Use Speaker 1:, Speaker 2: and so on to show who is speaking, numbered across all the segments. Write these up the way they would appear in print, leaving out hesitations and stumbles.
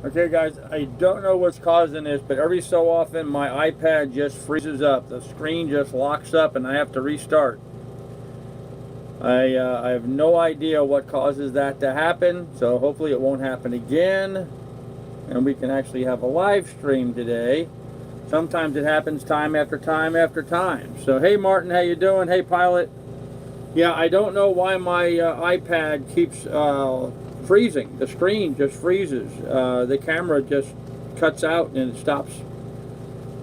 Speaker 1: Okay, guys, I don't know what's causing this, but every so often my iPad just freezes up. The screen just locks up and I have to restart. I have no idea what causes that to happen, so hopefully it won't happen again. And we can actually have a live stream today. Sometimes it happens time after time after time. So, hey Martin, how you doing? Hey Pilot. Yeah, I don't know why my iPad keeps freezing. The screen just freezes. The camera just cuts out and it stops.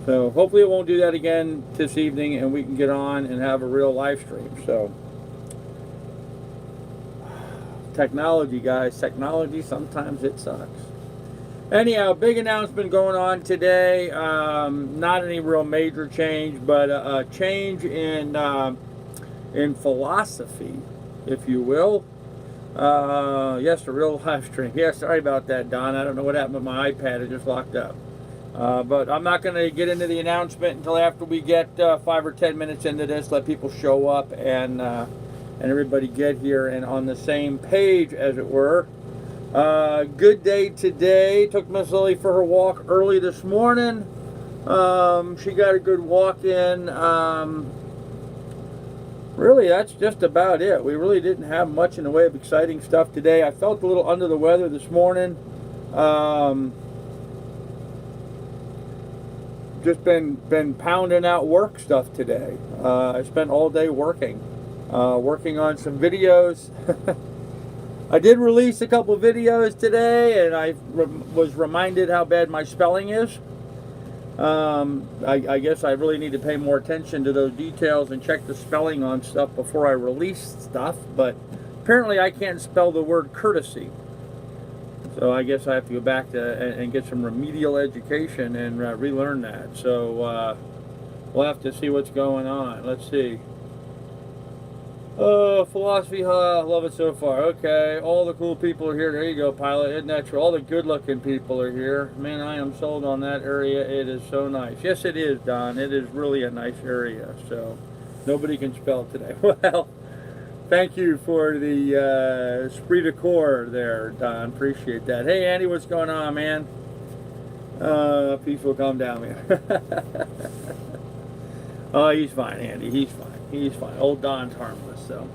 Speaker 1: So hopefully it won't do that again this evening and we can get on and have a real live stream. So technology, guys, technology, sometimes it sucks. Anyhow, big announcement going on today. Not any real major change, but a change in philosophy, if you will. Yes, a real live stream. Yeah, sorry about that, Don. I don't know what happened with my iPad. It just locked up. But I'm not going to get into the announcement until after we get 5 or 10 minutes into this. Let people show up and everybody get here and on the same page, as it were. Good day today. Took Miss Lily for her walk early this morning. She got a good walk in. Really, that's just about it. We really didn't have much in the way of exciting stuff today. I felt a little under the weather this morning. Just been pounding out work stuff today. I spent all day working on some videos. I did release a couple videos today, and I was reminded how bad my spelling is. I guess I really need to pay more attention to those details and check the spelling on stuff before I release stuff, but apparently I can't spell the word courtesy. So I guess I have to go back to and get some remedial education and relearn that. So we'll have to see what's going on. Let's see. Oh, philosophy, huh? Love it so far. Okay, all the cool people are here. There you go, Pilot. Isn't that true? All the good-looking people are here. Man, I am sold on that area. It is so nice. Yes, it is, Don. It is really a nice area. So, nobody can spell today. Well, thank you for the esprit de corps there, Don. Appreciate that. Hey, Andy, what's going on, man? Peace will calm down, man. Oh, he's fine, Andy. He's fine. He's fine. Old Don's harmless, so.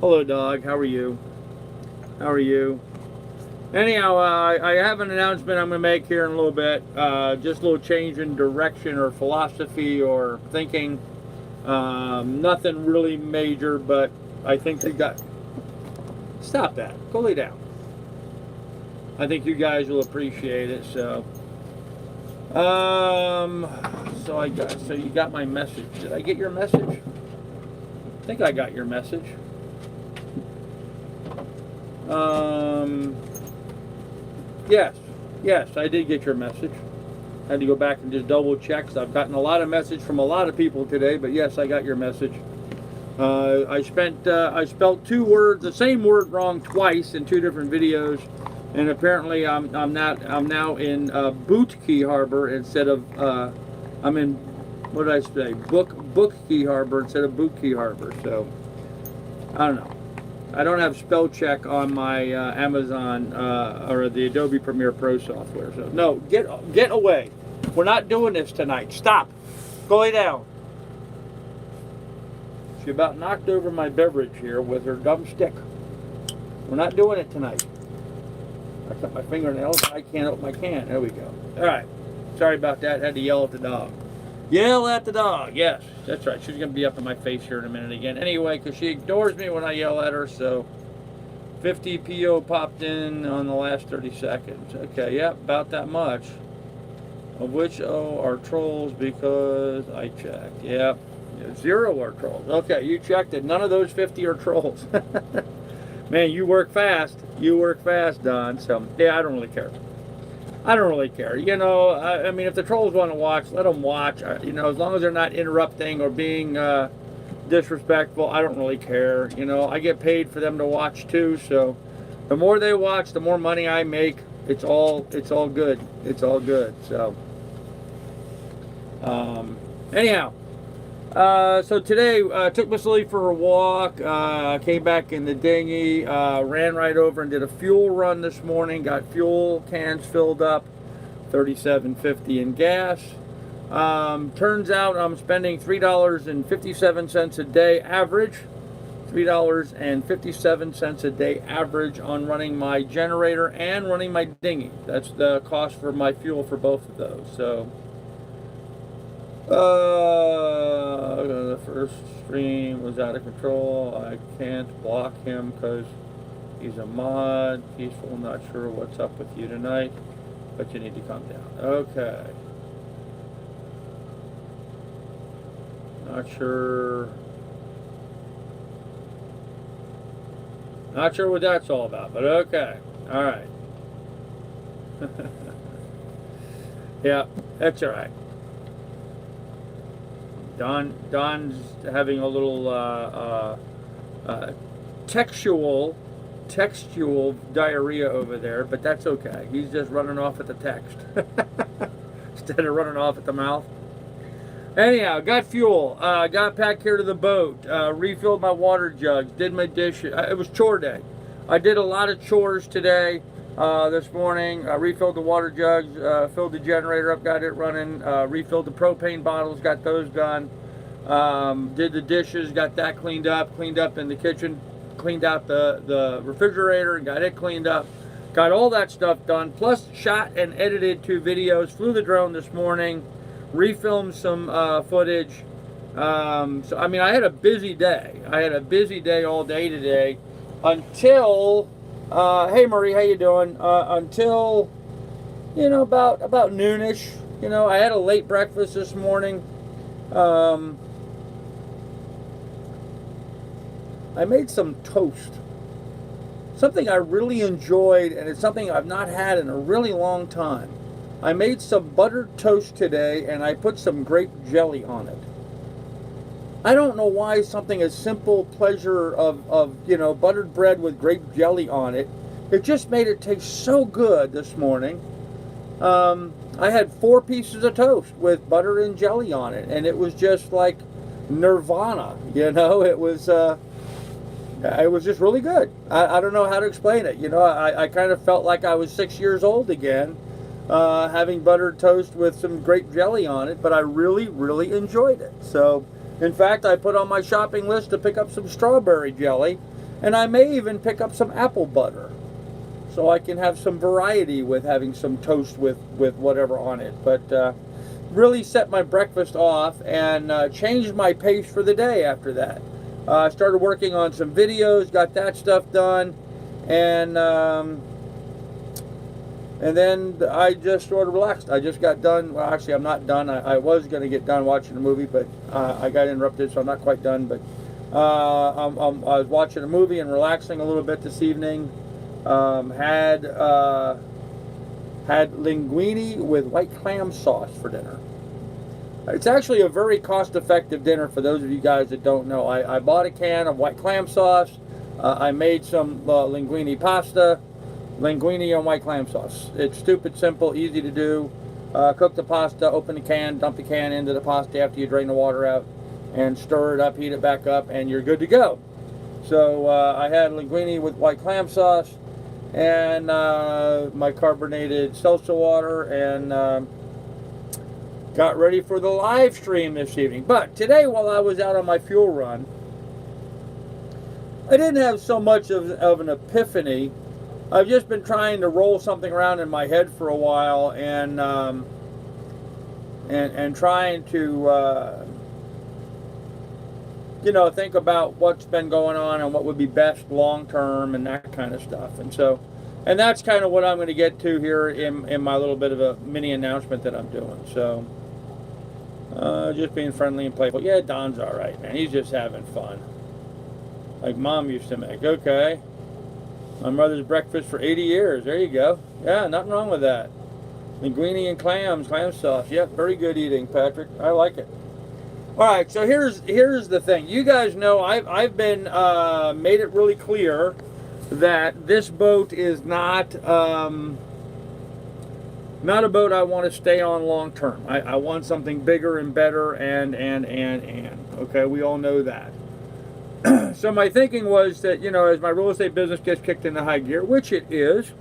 Speaker 1: Hello, dog. How are you? How are you? Anyhow, I have an announcement I'm going to make here in a little bit. Just a little change in direction or philosophy or thinking. Nothing really major, but I think you got... Stop that. Go lay down. I think you guys will appreciate it, so... So you got my message. Did I get your message? I think I got your message. Yes, I did get your message. I had to go back and just double check because I've gotten a lot of message from a lot of people today, but yes, I got your message. I spelled two words, the same word wrong twice in two different videos, and apparently I'm now in Boot Key Harbor instead of I'm in, what did I say? Book Key Harbor instead of Boot Key Harbor. So I don't know. I don't have spell check on my Amazon or the Adobe Premiere Pro software. So no, get away. We're not doing this tonight. Stop. Go lay down. She about knocked over my beverage here with her dumb stick. We're not doing it tonight. I cut my fingernails. I can't open my can. There we go. All right. Sorry about that. Had to yell at the dog. Yell at the dog. Yes, that's right. She's going to be up in my face here in a minute again. Anyway, because she ignores me when I yell at her, so 50 PO popped in on the last 30 seconds. Okay, yep, about that much. Of which, are trolls because I checked. Yep, 0 are trolls. Okay, you checked it. None of those 50 are trolls. Man, you work fast. You work fast, Don. So, yeah, I don't really care. I don't really care. You know, I mean, if the trolls want to watch, let them watch. You know, as long as they're not interrupting or being disrespectful, I don't really care. You know, I get paid for them to watch too, so the more they watch, the more money I make. It's all good. It's all good. So, anyhow, So today, took Miss Lily for her walk, came back in the dinghy, ran right over and did a fuel run this morning, got fuel cans filled up, $37.50 in gas. Turns out I'm spending $3.57 a day average, $3.57 a day average on running my generator and running my dinghy. That's the cost for my fuel for both of those. So the first stream was out of control. I can't block him because he's a mod. Peaceful, not sure what's up with you tonight, but you need to calm down. Okay. Not sure what that's all about, but okay. All right. Yeah, that's all right. Don's having a little textual diarrhea over there, but that's okay. He's just running off at the text instead of running off at the mouth. Anyhow, got fuel, got back here to the boat, refilled my water jugs, did my dishes. It was chore day. I did a lot of chores today. This morning, refilled the water jugs, filled the generator up, got it running, refilled the propane bottles, got those done, did the dishes, got that cleaned up in the kitchen, cleaned out the refrigerator and got it cleaned up, got all that stuff done, plus shot and edited 2 videos, flew the drone this morning, refilmed some footage. So I mean, I had a busy day. I had a busy day all day today until hey Marie, how you doing? Until, you know, about noonish. You know, I had a late breakfast this morning. I made some toast. Something I really enjoyed, and it's something I've not had in a really long time. I made some buttered toast today, and I put some grape jelly on it. I don't know why something as simple pleasure of you know, buttered bread with grape jelly on it. It just made it taste so good this morning. I had 4 pieces of toast with butter and jelly on it, and it was just like nirvana. You know, it was just really good. I don't know how to explain it. You know, I kind of felt like I was 6 years old again, having buttered toast with some grape jelly on it, but I really, really enjoyed it. So, in fact, I put on my shopping list to pick up some strawberry jelly, and I may even pick up some apple butter, so I can have some variety with having some toast with whatever on it. But really set my breakfast off and changed my pace for the day after that. I started working on some videos, got that stuff done, and then I just sort of relaxed. I just got done. Well, actually, I'm not done. I was going to get done watching a movie, but I got interrupted, so I'm not quite done. But I was watching a movie and relaxing a little bit this evening. Had linguine with white clam sauce for dinner. It's actually a very cost-effective dinner for those of you guys that don't know. I bought a can of white clam sauce. I made some linguine pasta. Linguine and white clam sauce. It's stupid simple, easy to do. Cook the pasta, open the can, dump the can into the pasta after you drain the water out, and stir it up, heat it back up, and you're good to go. So I had linguine with white clam sauce and my carbonated seltzer water, and got ready for the live stream this evening. But today, while I was out on my fuel run, I didn't have so much of an epiphany. I've just been trying to roll something around in my head for a while, and trying to you know, think about what's been going on and what would be best long term and that kind of stuff. And that's kind of what I'm going to get to here in my little bit of a mini announcement that I'm doing. So just being friendly and playful. Yeah, Don's all right, man. He's just having fun, like Mom used to make. Okay. My mother's breakfast for 80 years. There you go. Yeah, nothing wrong with that. Linguine and clam sauce. Yep, very good eating, Patrick. I like it. All right, so here's the thing. You guys know I've been made it really clear that this boat is not a boat I want to stay on long term. I want something bigger and better and Okay, we all know that. So my thinking was that, you know, as my real estate business gets kicked into high gear, which it is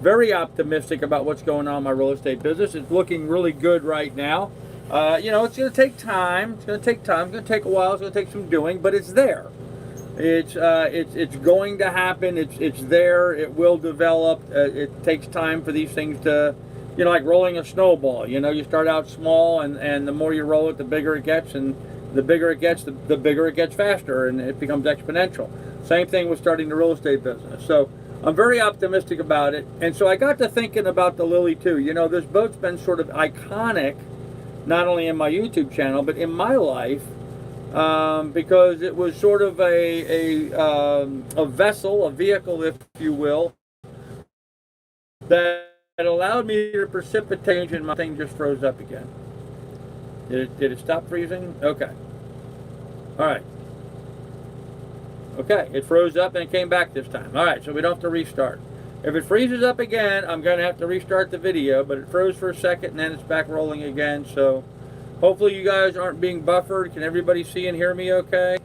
Speaker 1: very optimistic about what's going on in my real estate business. It's looking really good right now. You know, it's going to take time. It's going to take time. It's going to take a while. It's going to take some doing, but it's there. It's going to happen. It's there. It will develop. It takes time for these things to, you know, like rolling a snowball. You know, you start out small, and the more you roll it, the bigger it gets, and the bigger it gets, the bigger it gets faster, and it becomes exponential. Same thing with starting the real estate business. So I'm very optimistic about it. And so I got to thinking about the Lily too. You know, this boat's been sort of iconic, not only in my YouTube channel, but in my life, because it was sort of a vessel, a vehicle, if you will, that allowed me to precipitate, and my thing just froze up again. Did it stop freezing? Okay. All right. Okay, it froze up and it came back this time. All right, so we don't have to restart. If it freezes up again, I'm going to have to restart the video, but it froze for a second and then it's back rolling again. So hopefully you guys aren't being buffered. Can everybody see and hear me okay?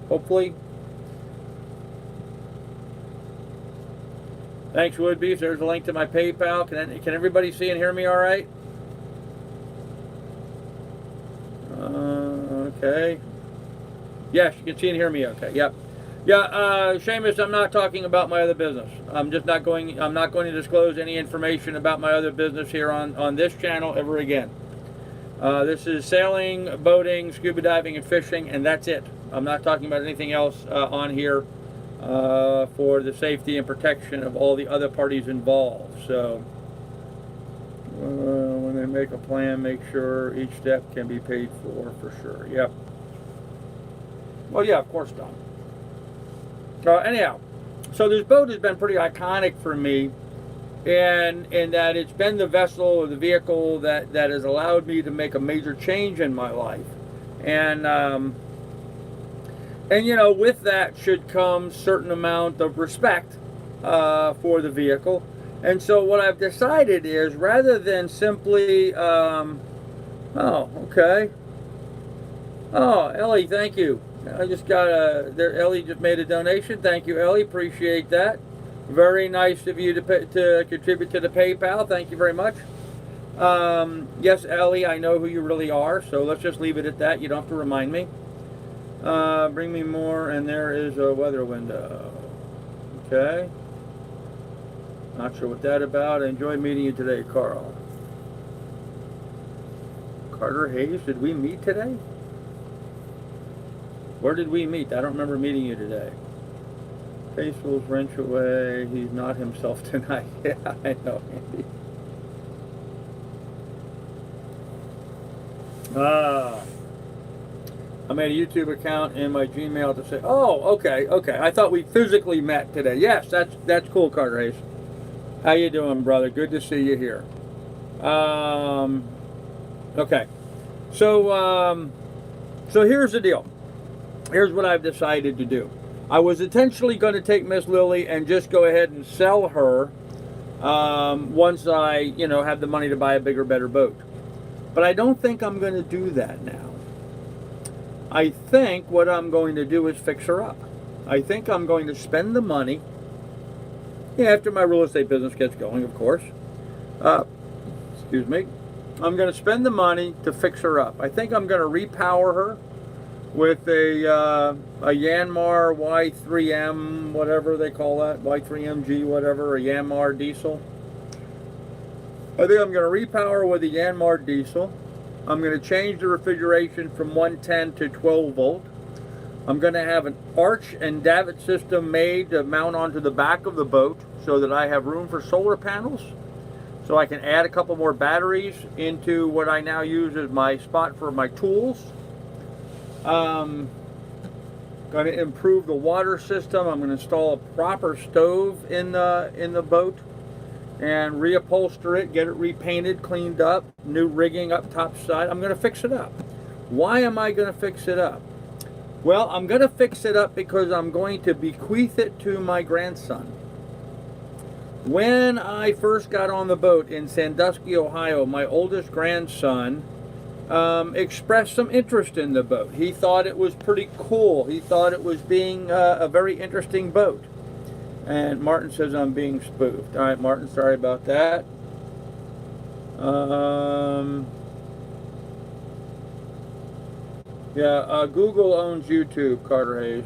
Speaker 1: Hopefully. Thanks, Woodbees. There's a link to my PayPal. Can everybody see and hear me all right? Okay. Yes, you can see and hear me okay. Yep. Yeah, Seamus, I'm not talking about my other business. I'm not going to disclose any information about my other business here on this channel ever again. This is sailing, boating, scuba diving, and fishing, and that's it. I'm not talking about anything else on here for the safety and protection of all the other parties involved. So when they make a plan, make sure each step can be paid for sure. Yep. Well, yeah, of course, Don. Anyhow, so this boat has been pretty iconic for me, and that it's been the vessel or the vehicle that has allowed me to make a major change in my life, and you know, with that should come certain amount of respect for the vehicle. And so what I've decided is, rather than simply, oh, okay. Oh, Ellie, thank you. I just got Ellie just made a donation. Thank you, Ellie. Appreciate that. Very nice of you to contribute to the PayPal. Thank you very much. Yes, Ellie, I know who you really are, so let's just leave it at that. You don't have to remind me. Bring me more, and there is a weather window. Okay. Not sure what that's about. I enjoyed meeting you today, Carl. Carter Hayes, did we meet today? Where did we meet? I don't remember meeting you today. Facials wrench away. He's not himself tonight. Yeah, I know, Andy. I made a YouTube account in my Gmail to say, oh, okay. I thought we physically met today. Yes, that's cool, Carter Hayes. How you doing, brother? Good to see you here. Okay. So here's the deal. Here's what I've decided to do. I was intentionally going to take Miss Lily and just go ahead and sell her once I, you know, have the money to buy a bigger, better boat. But I don't think I'm going to do that now. I think what I'm going to do is fix her up. I think I'm going to spend the money, after my real estate business gets going, of course. Excuse me. I'm going to spend the money to fix her up. I think I'm going to repower her with a Yanmar Y3M, whatever they call that, Y3MG, whatever, a Yanmar diesel. I think I'm going to repower with a Yanmar diesel. I'm going to change the refrigeration from 110 to 12 volt. I'm going to have an arch and davit system made to mount onto the back of the boat so that I have room for solar panels. So I can add a couple more batteries into what I now use as my spot for my tools. Going to improve the water system. I'm going to install a proper stove in the boat and reupholster it, get it repainted, cleaned up, new rigging up top side. I'm going to fix it up. Why am I going to fix it up? Well, I'm going to fix it up because I'm going to bequeath it to my grandson. When I first got on the boat in Sandusky, Ohio, my oldest grandson expressed some interest in the boat. He thought it was pretty cool. He thought it was being a very interesting boat. And Martin says I'm being spoofed. All right, Martin, sorry about that. Google owns YouTube, Carter Hayes.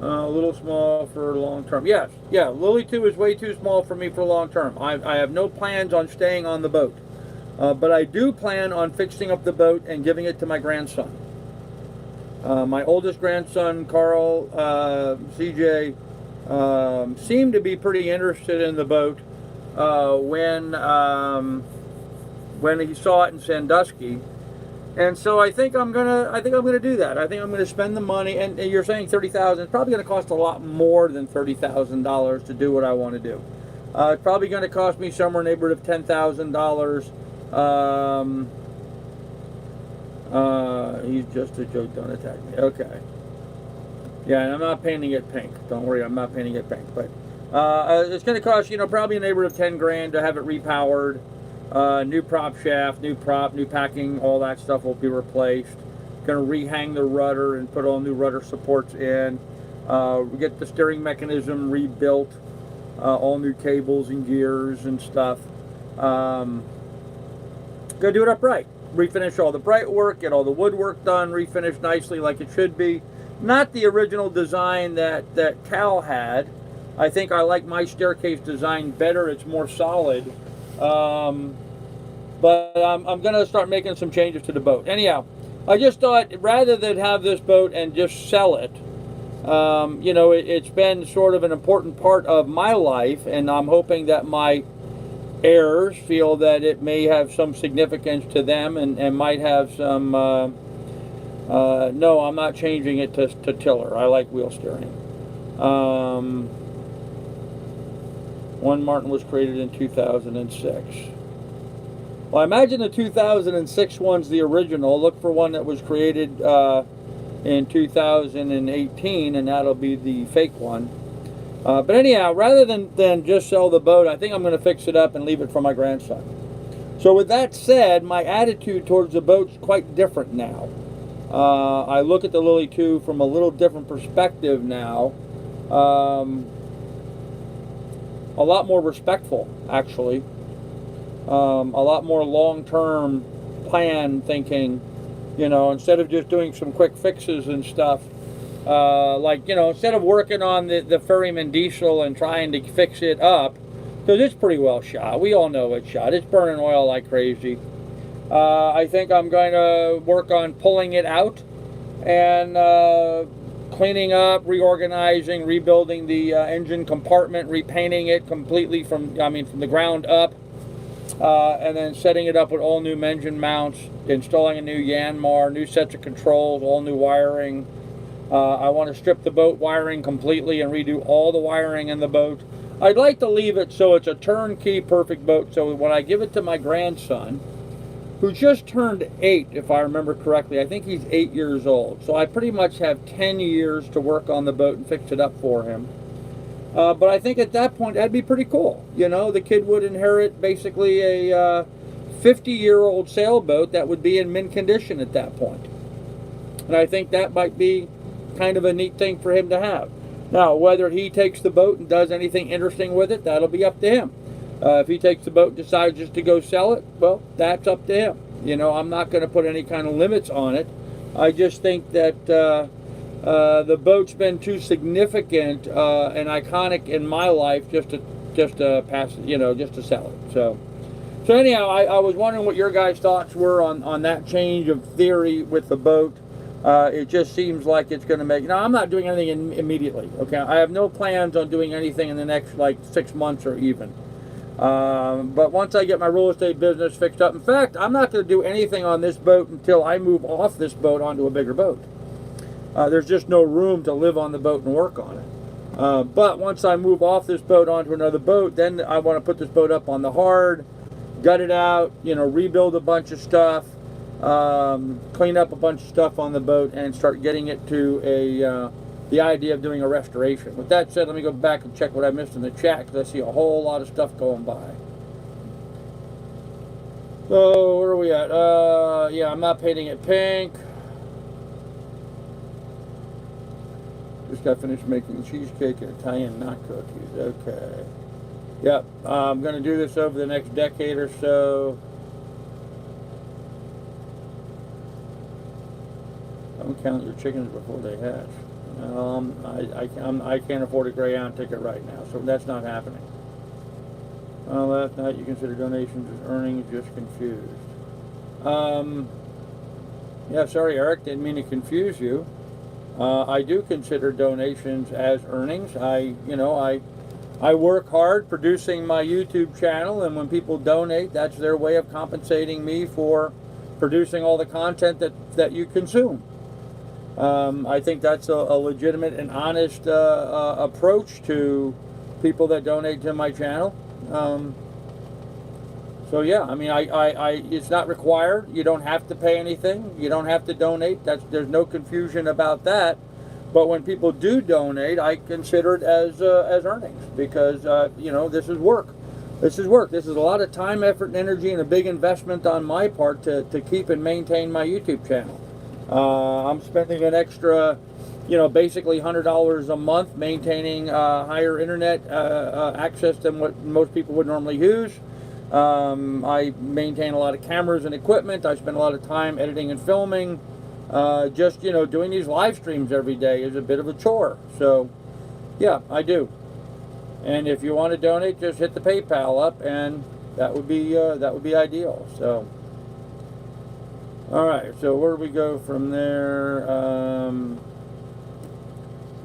Speaker 1: A little small for long term. Yes, yeah, Lily 2 is way too small for me for long term. I have no plans on staying on the boat. But I do plan on fixing up the boat and giving it to my grandson. My oldest grandson, Carl, CJ, seemed to be pretty interested in the boat when he saw it in Sandusky. And so I think I'm gonna do that. I think I'm gonna spend the money. And you're saying $30,000. It's probably gonna cost a lot more than $30,000 to do what I want to do. It's probably gonna cost me somewhere in the neighborhood of $10,000. He's just a joke. Don't attack me. Okay. Yeah, and I'm not painting it pink. Don't worry, I'm not painting it pink. But it's gonna cost probably in the neighborhood of 10 grand to have it repowered. New prop shaft, new prop, new packing, all that stuff will be replaced. Going to rehang the rudder and put all new rudder supports in. Get the steering mechanism rebuilt, all new cables and gears and stuff. Going to do it upright. Refinish all the bright work, get all the woodwork done, refinish nicely like it should be. Not the original design that Cal had. I think I like my staircase design better. It's more solid. But I'm going to start making some changes to the boat. Anyhow, I just thought rather than have this boat and just sell it, it's been sort of an important part of my life, and I'm hoping that my heirs feel that it may have some significance to them and might have some, no, I'm not changing it to tiller. I like wheel steering. One Martin was created in 2006. Well, I imagine the 2006 one's the original. Look for one that was created in 2018, and that'll be the fake one. But anyhow, rather than just sell the boat, I think I'm going to fix it up and leave it for my grandson. So with that said, my attitude towards the boat's quite different now. I look at the Lily 2 from a little different perspective now. A lot more respectful, actually. A lot more long-term plan thinking, instead of just doing some quick fixes and stuff. Instead of working on the ferryman diesel and trying to fix it up, because it's pretty well shot. We all know it's shot. It's burning oil like crazy. I think I'm going to work on pulling it out and cleaning up, reorganizing, rebuilding the engine compartment, repainting it completely from the ground up. And then setting it up with all new engine mounts, installing a new Yanmar, new sets of controls, all new wiring. I want to strip the boat wiring completely and redo all the wiring in the boat. I'd like to leave it so it's a turnkey perfect boat, so when I give it to my grandson, who just turned 8, if I remember correctly, I think he's 8 years old, so I pretty much have 10 years to work on the boat and fix it up for him. But I think at that point, that'd be pretty cool. The kid would inherit basically a 50-year-old sailboat that would be in mint condition at that point. And I think that might be kind of a neat thing for him to have. Now, whether he takes the boat and does anything interesting with it, that'll be up to him. If he takes the boat and decides just to go sell it, well, that's up to him. I'm not going to put any kind of limits on it. I just think that the boat's been too significant and iconic in my life just to pass, just to sell it. So anyhow, I was wondering what your guys' thoughts were on that change of theory with the boat. It just seems like it's going to make. I'm not doing anything immediately. Okay, I have no plans on doing anything in the next 6 months or even. But once I get my real estate business fixed up, in fact, I'm not going to do anything on this boat until I move off this boat onto a bigger boat. There's just no room to live on the boat and work on it. But once I move off this boat onto another boat, then I want to put this boat up on the hard, gut it out, rebuild a bunch of stuff, clean up a bunch of stuff on the boat, and start getting it to the idea of doing a restoration. With that said, let me go back and check what I missed in the chat, because I see a whole lot of stuff going by. So where are we at? Yeah, I'm not painting it pink. Just got finished making cheesecake and Italian nut cookies. Okay. Yep, I'm going to do this over the next decade or so. Don't count your chickens before they hatch. I can't afford a Greyhound ticket right now, so that's not happening. Last night you consider donations as earnings, just confused. Yeah, sorry, Eric, didn't mean to confuse you. I do consider donations as earnings. I work hard producing my YouTube channel, and when people donate, that's their way of compensating me for producing all the content that you consume. I think that's a legitimate and honest approach to people that donate to my channel. So yeah, I mean, it's not required. You don't have to pay anything. You don't have to donate. There's no confusion about that. But when people do donate, I consider it as earnings because this is work. This is work. This is a lot of time, effort, and energy, and a big investment on my part to keep and maintain my YouTube channel. I'm spending an extra, basically $100 a month maintaining higher internet access than what most people would normally use. I maintain a lot of cameras and equipment. I spend a lot of time editing and filming. Doing these live streams every day is a bit of a chore. So, yeah, I do. And if you want to donate, just hit the PayPal up, and that would be ideal. So, all right. So where do we go from there? I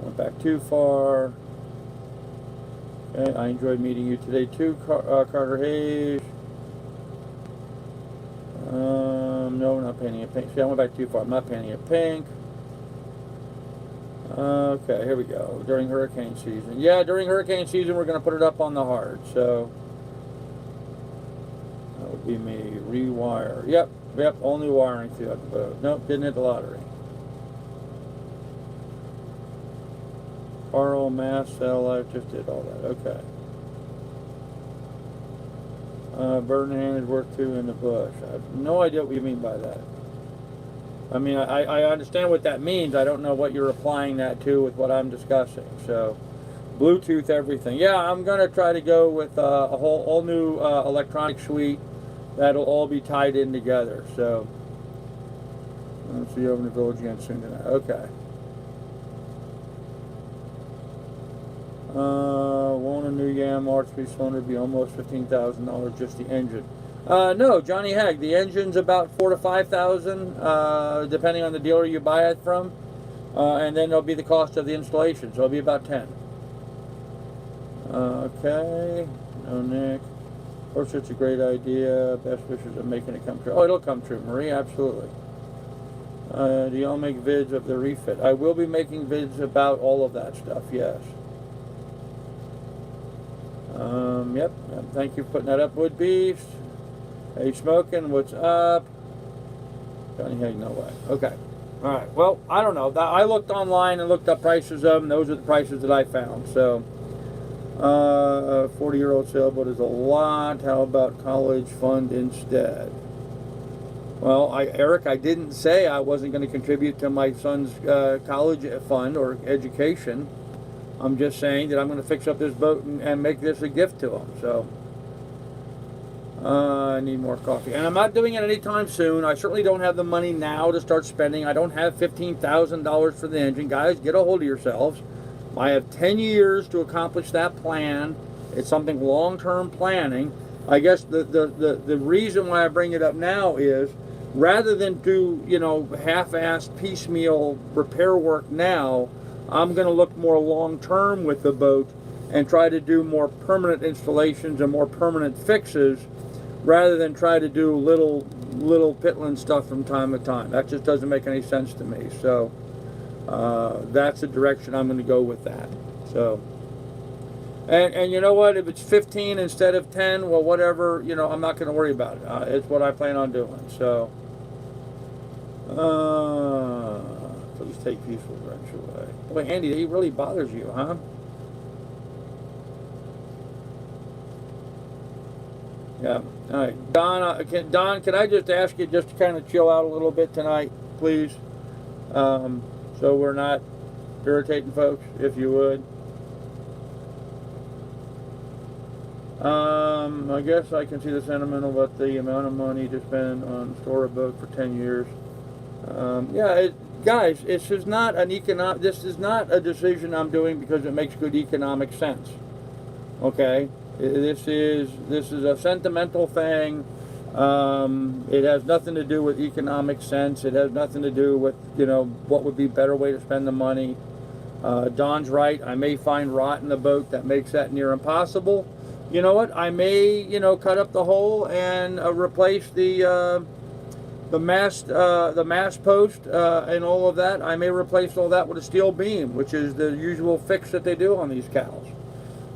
Speaker 1: went back too far. Okay, I enjoyed meeting you today too, Carter Hayes. No, we're not painting it pink. See, I went back too far. I'm not painting it pink. Okay, here we go. During hurricane season. Yeah, during hurricane season, we're going to put it up on the hard. So, that would be me. Rewire. Yep, only wiring throughout the boat. Nope, didn't hit the lottery. Carl, mass, satellite, just did all that. Okay. Bird in hand is worth two in the bush. I have no idea what you mean by that. I mean, I understand what that means. I don't know what you're applying that to with what I'm discussing. So, Bluetooth everything. Yeah, I'm going to try to go with a whole all new electronic suite that'll all be tied in together. So, I'll see you over in the village again soon tonight. Okay. Won't a new Yam R3 cylinder be almost $15,000 just the engine? No, Johnny Hag. The engine's about $4,000 to $5,000, depending on the dealer you buy it from, and then there'll be the cost of the installation. So it'll be about $10,000. Okay. No, Nick. Of course, it's a great idea. Best wishes of making it come true. Oh, it'll come true, Marie. Absolutely. Do y'all make vids of the refit? I will be making vids about all of that stuff. Yes. Yep. Thank you for putting that up, Wood Beast. Hey, Smoking, what's up? Johnny Haig, no way. Okay. All right. Well, I don't know. I looked online and looked up prices of them. Those are the prices that I found. So, 40-year-old sailboat is a lot. How about college fund instead? Well, Eric, I didn't say I wasn't going to contribute to my son's college fund or education. I'm just saying that I'm going to fix up this boat and make this a gift to him. So, I need more coffee. And I'm not doing it anytime soon. I certainly don't have the money now to start spending. I don't have $15,000 for the engine. Guys, get a hold of yourselves. I have 10 years to accomplish that plan. It's something long-term planning. I guess the reason why I bring it up now is rather than do, half-assed piecemeal repair work now, I'm going to look more long-term with the boat and try to do more permanent installations and more permanent fixes rather than try to do little pitlin stuff from time to time. That just doesn't make any sense to me. So that's the direction I'm going to go with that. So, and you know what? If it's 15 instead of 10, well, whatever, I'm not going to worry about it. It's what I plan on doing. So, please take peaceful wrench away. Boy, Andy, he really bothers you, huh? Yeah. All right, Don. Don, can I just ask you just to kind of chill out a little bit tonight, please? So we're not irritating folks, if you would. I guess I can see the sentimental about the amount of money to spend on store a boat for 10 years. Yeah, guys, this is not an This is not a decision I'm doing because it makes good economic sense. Okay, this is a sentimental thing. It has nothing to do with economic sense. It has nothing to do with what would be a better way to spend the money. Don's right. I may find rot in the boat that makes that near impossible. You know what? I may cut up the hole and replace the mast post and all of that. I may replace all that with a steel beam, which is the usual fix that they do on these cows.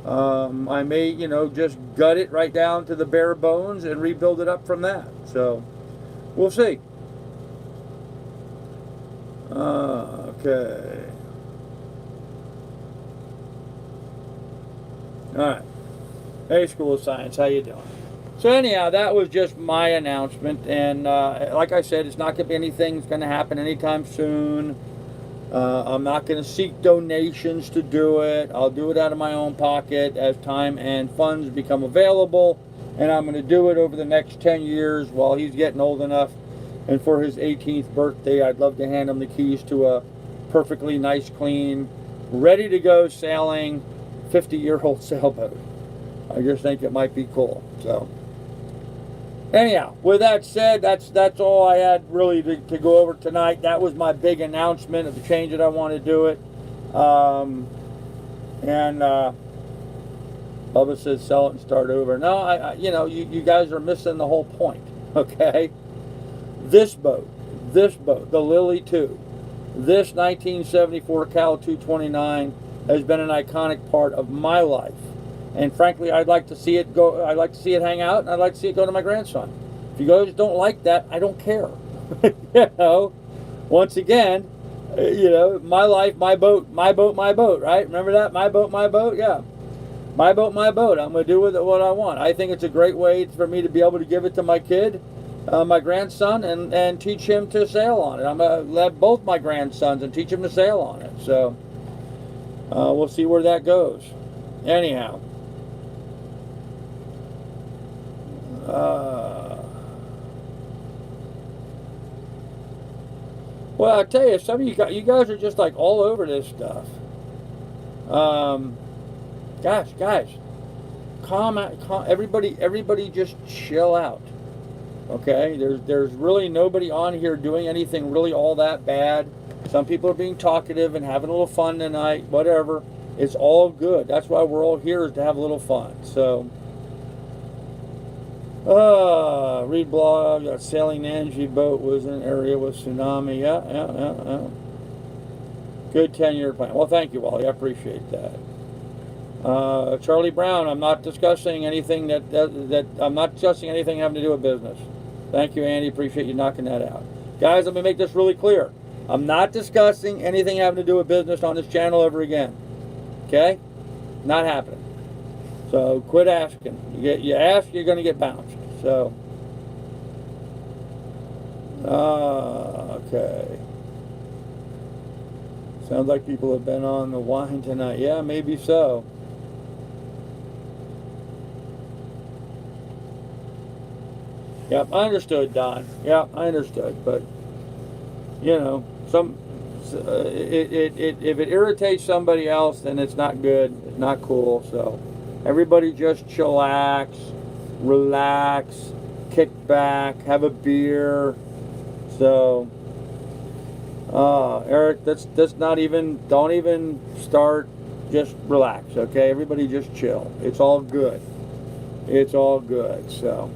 Speaker 1: I may, just gut it right down to the bare bones and rebuild it up from that. So, we'll see. Okay. All right. Hey, School of Science, how you doing? So anyhow, that was just my announcement, and like I said, it's not going to be anything that's going to happen anytime soon. I'm not going to seek donations to do it. I'll do it out of my own pocket as time and funds become available, and I'm going to do it over the next 10 years while he's getting old enough. And for his 18th birthday, I'd love to hand him the keys to a perfectly nice, clean, ready to go sailing 50-year-old sailboat. I just think it might be cool. So anyhow, with that said, that's all I had really to go over tonight. That was my big announcement of the change that I want to do it. Bubba says sell it and start over. No, you guys are missing the whole point. Okay, this boat, the Lily 2, this 1974 Cal 229 has been an iconic part of my life. And frankly, I'd like to see it go. I'd like to see it hang out, and I'd like to see it go to my grandson. If you guys don't like that, I don't care. Once again, my life, my boat, my boat, my boat. Right? Remember that? My boat, my boat. Yeah, my boat, my boat. I'm going to do with it what I want. I think it's a great way for me to be able to give it to my kid, my grandson, and teach him to sail on it. I'm going to let both my grandsons and teach them to sail on it. So we'll see where that goes. Anyhow. Well, I tell you, some of you guys are just like all over this stuff. Guys, calm out. Everybody, just chill out. Okay, there's really nobody on here doing anything really all that bad. Some people are being talkative and having a little fun tonight. Whatever, it's all good. That's why we're all here, is to have a little fun. So. Read blog, that sailing Angie boat was in an area with tsunami. Yeah. Good 10-year plan. Well, thank you, Wally. I appreciate that. Charlie Brown, I'm not discussing anything I'm not discussing anything having to do with business. Thank you, Andy. Appreciate you knocking that out. Guys, let me make this really clear. I'm not discussing anything having to do with business on this channel ever again. Okay? Not happening. So quit asking. You ask, you're going to get bounced. So, okay. Sounds like people have been on the wine tonight. Yeah, maybe so. Yep, I understood, Don. Yeah, I understood. But, if it irritates somebody else, then it's not good. It's not cool. So, everybody just chillax, relax, kick back, have a beer. So, Eric, that's not even, don't even start, just relax, okay? Everybody just chill. It's all good. It's all good. So,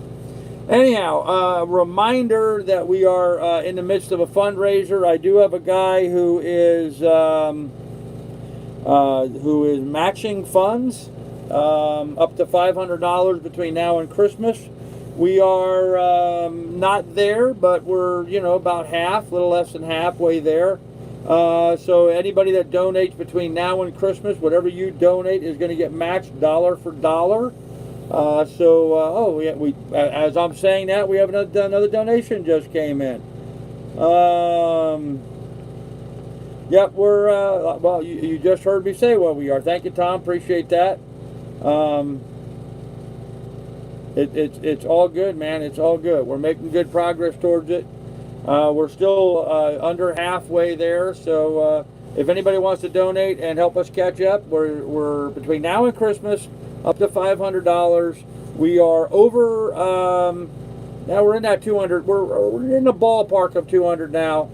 Speaker 1: anyhow, reminder that we are in the midst of a fundraiser. I do have a guy who is matching funds. Up to $500 between now and Christmas. We are not there, but we're about half, a little less than halfway there. So anybody that donates between now and Christmas, whatever you donate is going to get matched dollar for dollar. As I'm saying that, we have another donation just came in. Yep, we're well. You just heard me say what we are. Thank you, Tom. Appreciate that. It's all good, man. It's all good. We're making good progress towards it. We're still under halfway there. So if anybody wants to donate and help us catch up, we're between now and Christmas up to $500. We are over. Now we're in that 200. We're in the ballpark of 200 now.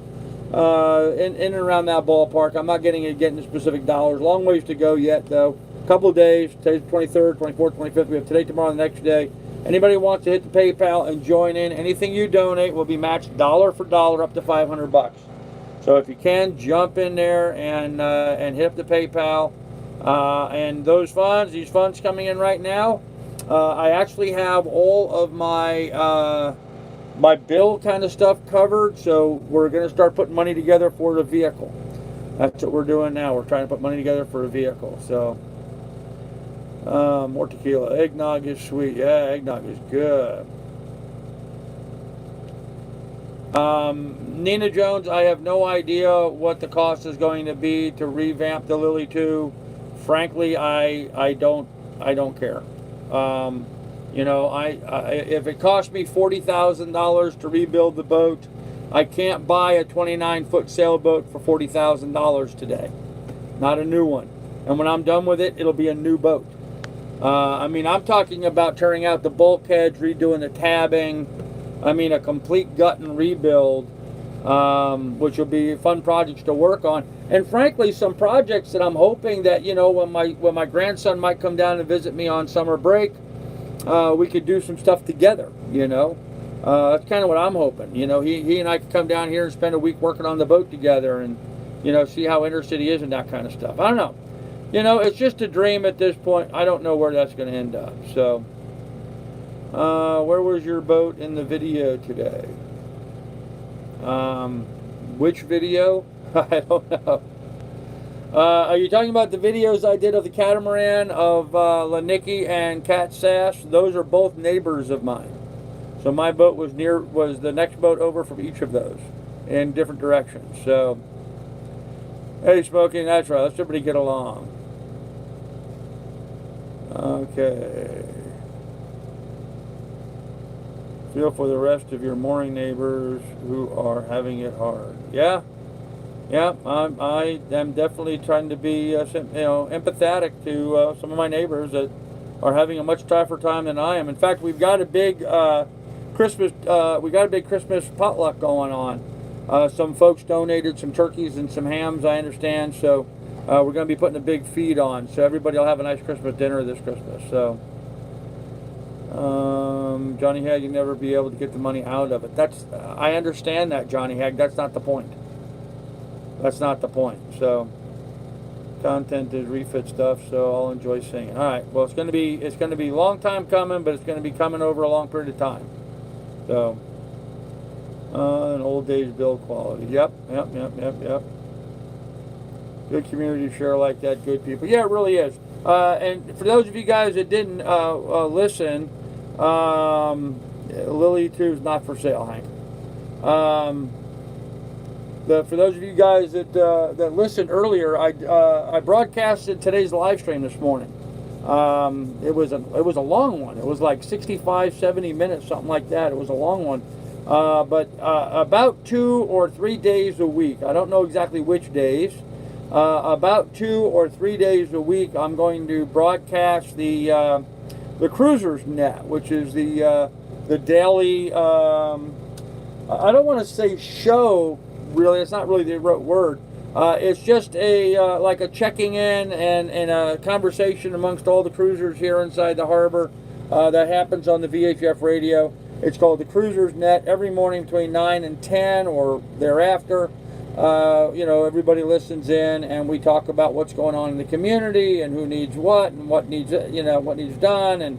Speaker 1: In and around that ballpark. I'm not getting the specific dollars. Long ways to go yet, though. A couple of days. Today's 23rd, 24th, 25th. We have today, tomorrow, and the next day. Anybody wants to hit the PayPal and join in, anything you donate will be matched dollar for dollar up to $500. So if you can, jump in there and hit up the PayPal. And these funds coming in right now, I actually have all of my my bill kind of stuff covered, so we're going to start putting money together for the vehicle. That's what we're doing now. We're trying to put money together for a vehicle. So more tequila. Eggnog is sweet. Yeah, eggnog is good. Nina Jones, I have no idea what the cost is going to be to revamp the Lily 2. Frankly, I don't care. You know, if it cost me $40,000 to rebuild the boat, I can't buy a 29-foot sailboat for $40,000 today. Not a new one. And when I'm done with it, it'll be a new boat. I mean, I'm talking about tearing out the bulkheads, redoing the tabbing. I mean, a complete gut and rebuild, which will be fun projects to work on. And frankly, some projects that I'm hoping that, you know, when my grandson might come down and visit me on summer break, we could do some stuff together, you know. That's kind of what I'm hoping. You know, he and I could come down here and spend a week working on the boat together and, you know, see how interested he is in that kind of stuff. I don't know. You know, it's just a dream at this point. I don't know where that's going to end up. So, where was your boat in the video today? Which video? I don't know. Are you talking about the videos I did of the catamaran of Lanicki and Cat Sass? Those are both neighbors of mine. So my boat was the next boat over from each of those in different directions. So, hey, Smoking, that's right. Let's everybody get along. Okay. Feel for the rest of your mooring neighbors who are having it hard. Yeah. Yeah, I am definitely trying to be, empathetic to some of my neighbors that are having a much tougher time than I am. In fact, we've got a big Christmas potluck going on. Some folks donated some turkeys and some hams, I understand. So we're going to be putting a big feed on. So everybody will have a nice Christmas dinner this Christmas. So Johnny Hag, you never be able to get the money out of it. I understand that, Johnny Hag. That's not the point. That's not the point. So, content is refit stuff, so I'll enjoy seeing it. All right. Well, it's going to be a long time coming, but it's going to be coming over a long period of time. So, an old days build quality. Yep. Good community share like that. Good people. Yeah, it really is. And for those of you guys that didn't listen, Lily 2 is not for sale, Hank. For those of you guys that listened earlier, I broadcasted today's live stream this morning. It was a long one. It was like 65, 70 minutes, something like that. It was a long one. But about 2 or 3 days a week, I don't know exactly which days, about 2 or 3 days a week, I'm going to broadcast the Cruisers Net, which is the daily, I don't want to say show. Really, it's not really the right word. It's just like a checking in and a conversation amongst all the cruisers here inside the harbor that happens on the VHF radio. It's called the Cruisers Net every morning between 9 and 10 or thereafter. Everybody listens in and we talk about what's going on in the community and who needs what and what needs done and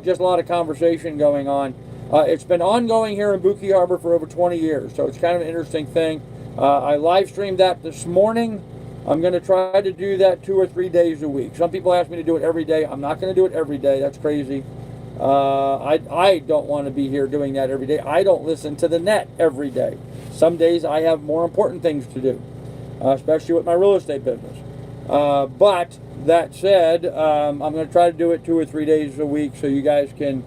Speaker 1: just a lot of conversation going on. It's been ongoing here in Buki Harbor for over 20 years, so it's kind of an interesting thing. I live streamed that this morning. I'm going to try to do that 2 or 3 days a week. Some people ask me to do it every day. I'm not going to do it every day. That's crazy. I don't want to be here doing that every day. I don't listen to the net every day. Some days I have more important things to do, especially with my real estate business. But that said, I'm going to try to do it 2 or 3 days a week so you guys can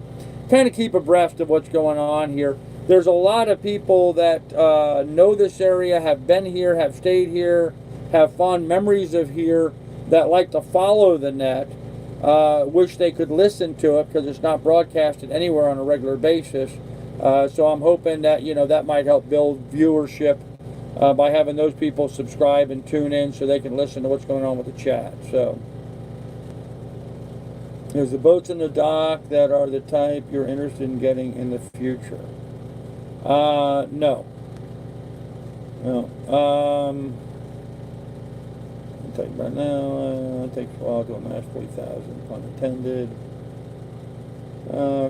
Speaker 1: kind of keep abreast of what's going on here. There's a lot of people that know this area, have been here, have stayed here, have fond memories of here, that like to follow the net. Wish they could listen to it because it's not broadcasted anywhere on a regular basis. So I'm hoping that, you know, that might help build viewership by having those people subscribe and tune in so they can listen to what's going on with the chat. So there's the boats in the dock that are the type you're interested in getting in the future. No. Take right now, take a while to amass 40,000, pun intended.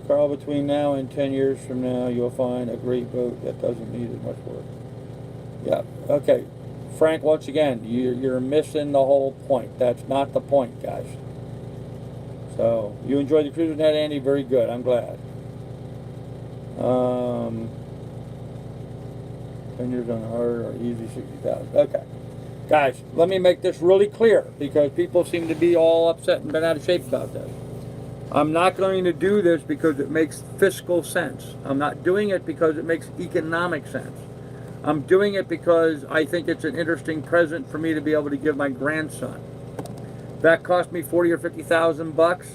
Speaker 1: Carl, between now and 10 years from now, you'll find a great boat that doesn't need as much work. Yeah, okay. Frank, once again, you're missing the whole point. That's not the point, guys. So, you enjoyed the cruise with that, Andy? Very good. I'm glad. 10 years on hard or easy, 60,000. Okay. Guys, let me make this really clear because people seem to be all upset and been out of shape about this. I'm not going to do this because it makes fiscal sense. I'm not doing it because it makes economic sense. I'm doing it because I think it's an interesting present for me to be able to give my grandson. That cost me 40 or 50,000 bucks.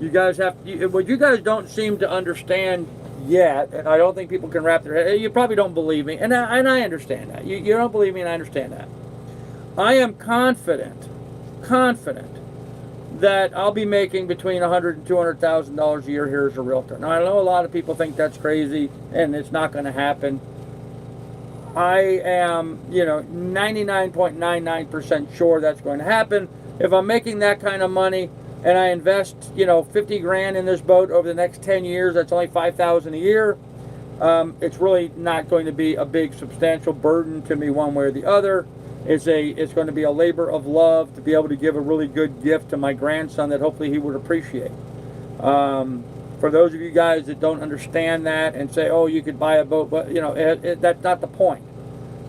Speaker 1: You guys what you guys don't seem to understand yet, and I don't think people can wrap their head. You probably don't believe me, and I understand that. You don't believe me, and I understand that. I am confident that I'll be making between $100,000 and $200,000 a year here as a realtor. Now, I know a lot of people think that's crazy, and it's not going to happen. I am, 99.99% sure that's going to happen. If I'm making that kind of money and I invest, 50 grand in this boat over the next 10 years, that's only $5,000 a year. It's really not going to be a big substantial burden to me one way or the other. It's going to be a labor of love to be able to give a really good gift to my grandson that hopefully he would appreciate. For those of you guys that don't understand that and say, oh, you could buy a boat, but that's not the point.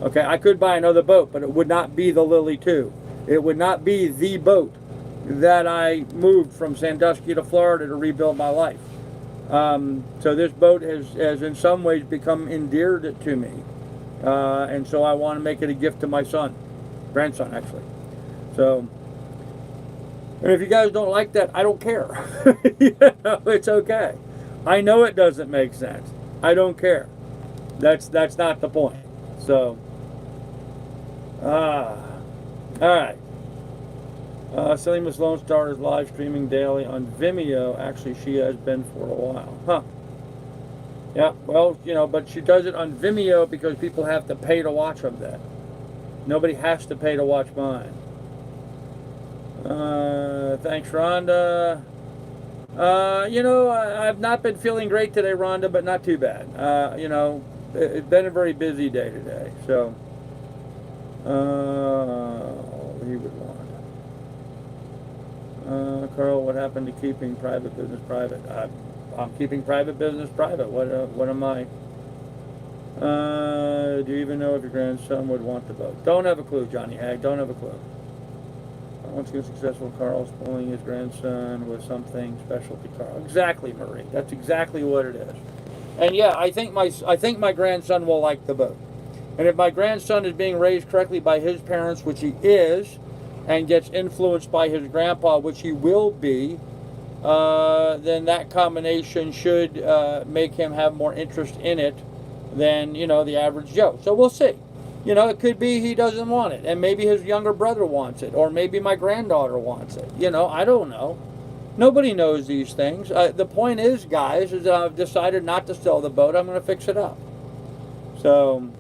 Speaker 1: Okay, I could buy another boat, but it would not be the Lily 2. It would not be the boat that I moved from Sandusky to Florida to rebuild my life. So this boat has in some ways become endeared to me. And so I want to make it a gift to my grandson actually. So, and if you guys don't like that, I don't care. It's okay. I know it doesn't make sense. I don't care. That's not the point. So, all right. Silly Miss Lone Star is live streaming daily on Vimeo. Actually, she has been for a while. Huh. Yeah, well, but she does it on Vimeo because people have to pay to watch them then. Nobody has to pay to watch mine. Thanks, Rhonda. I've not been feeling great today, Rhonda, but not too bad. It's been a very busy day today, so he would want. Carl, what happened to keeping private business private? I'm keeping private business private. What am I? Do you even know if your grandson would want the boat? Don't have a clue, Johnny Hag. Don't have a clue. Once again, successful, Carl's pulling his grandson with something special to Carl. Exactly, Marie. That's exactly what it is. And yeah, I think my grandson will like the boat. And if my grandson is being raised correctly by his parents, which he is, and gets influenced by his grandpa, which he will be, then that combination should make him have more interest in it than, the average Joe. So we'll see. It could be he doesn't want it, and maybe his younger brother wants it, or maybe my granddaughter wants it. I don't know. Nobody knows these things. The point is, guys, is that I've decided not to sell the boat. I'm going to fix it up. So,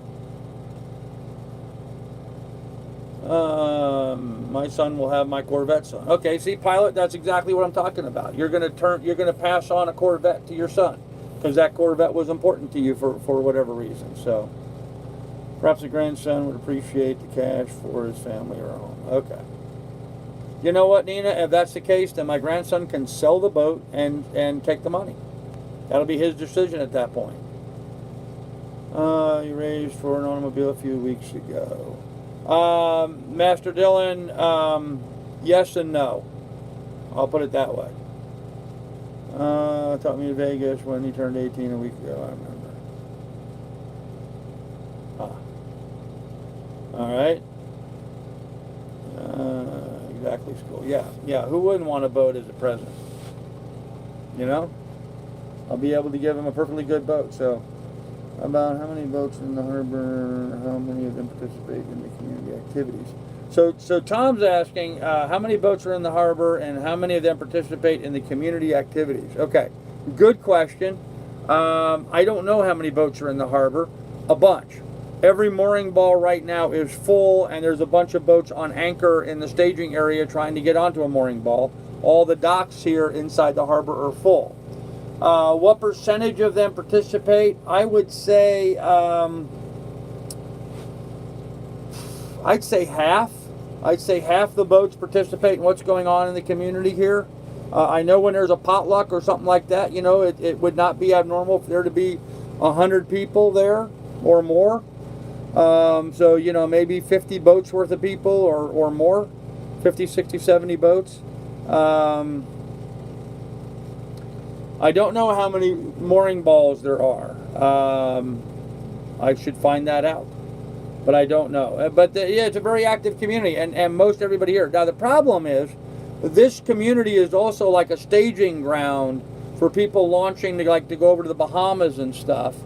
Speaker 1: my son will have my Corvette son. Okay, see, pilot, that's exactly what I'm talking about. You're going to pass on a Corvette to your son because that Corvette was important to you for whatever reason. So, Perhaps the grandson would appreciate the cash for his family or home. Okay. You know what, Nina? If that's the case, then my grandson can sell the boat and take the money. That'll be his decision at that point. You raised for an automobile a few weeks ago. Master Dylan, yes and no. I'll put it that way. Taught me in Vegas when he turned 18 a week ago, I remember. Alright. Exactly, school. Yeah, who wouldn't want a boat as a present? You know? I'll be able to give him a perfectly good boat, so... About how many boats in the harbor, how many of them participate in the community activities? So Tom's asking, how many boats are in the harbor and how many of them participate in the community activities? Okay, good question. I don't know how many boats are in the harbor. A bunch. Every mooring ball right now is full, and there's a bunch of boats on anchor in the staging area trying to get onto a mooring ball. All the docks here inside the harbor are full. What percentage of them participate? I would say, I'd say half. I'd say half the boats participate in what's going on in the community here. I know when there's a potluck or something like that, you know, it would not be abnormal for there to be 100 people there or more. So, you know, maybe 50 boats worth of people or more. 50, 60, 70 boats. I don't know how many mooring balls there are. I should find that out. But I don't know. But yeah, it's a very active community, and most everybody here. Now the problem is, this community is also like a staging ground for people launching to go over to the Bahamas and stuff,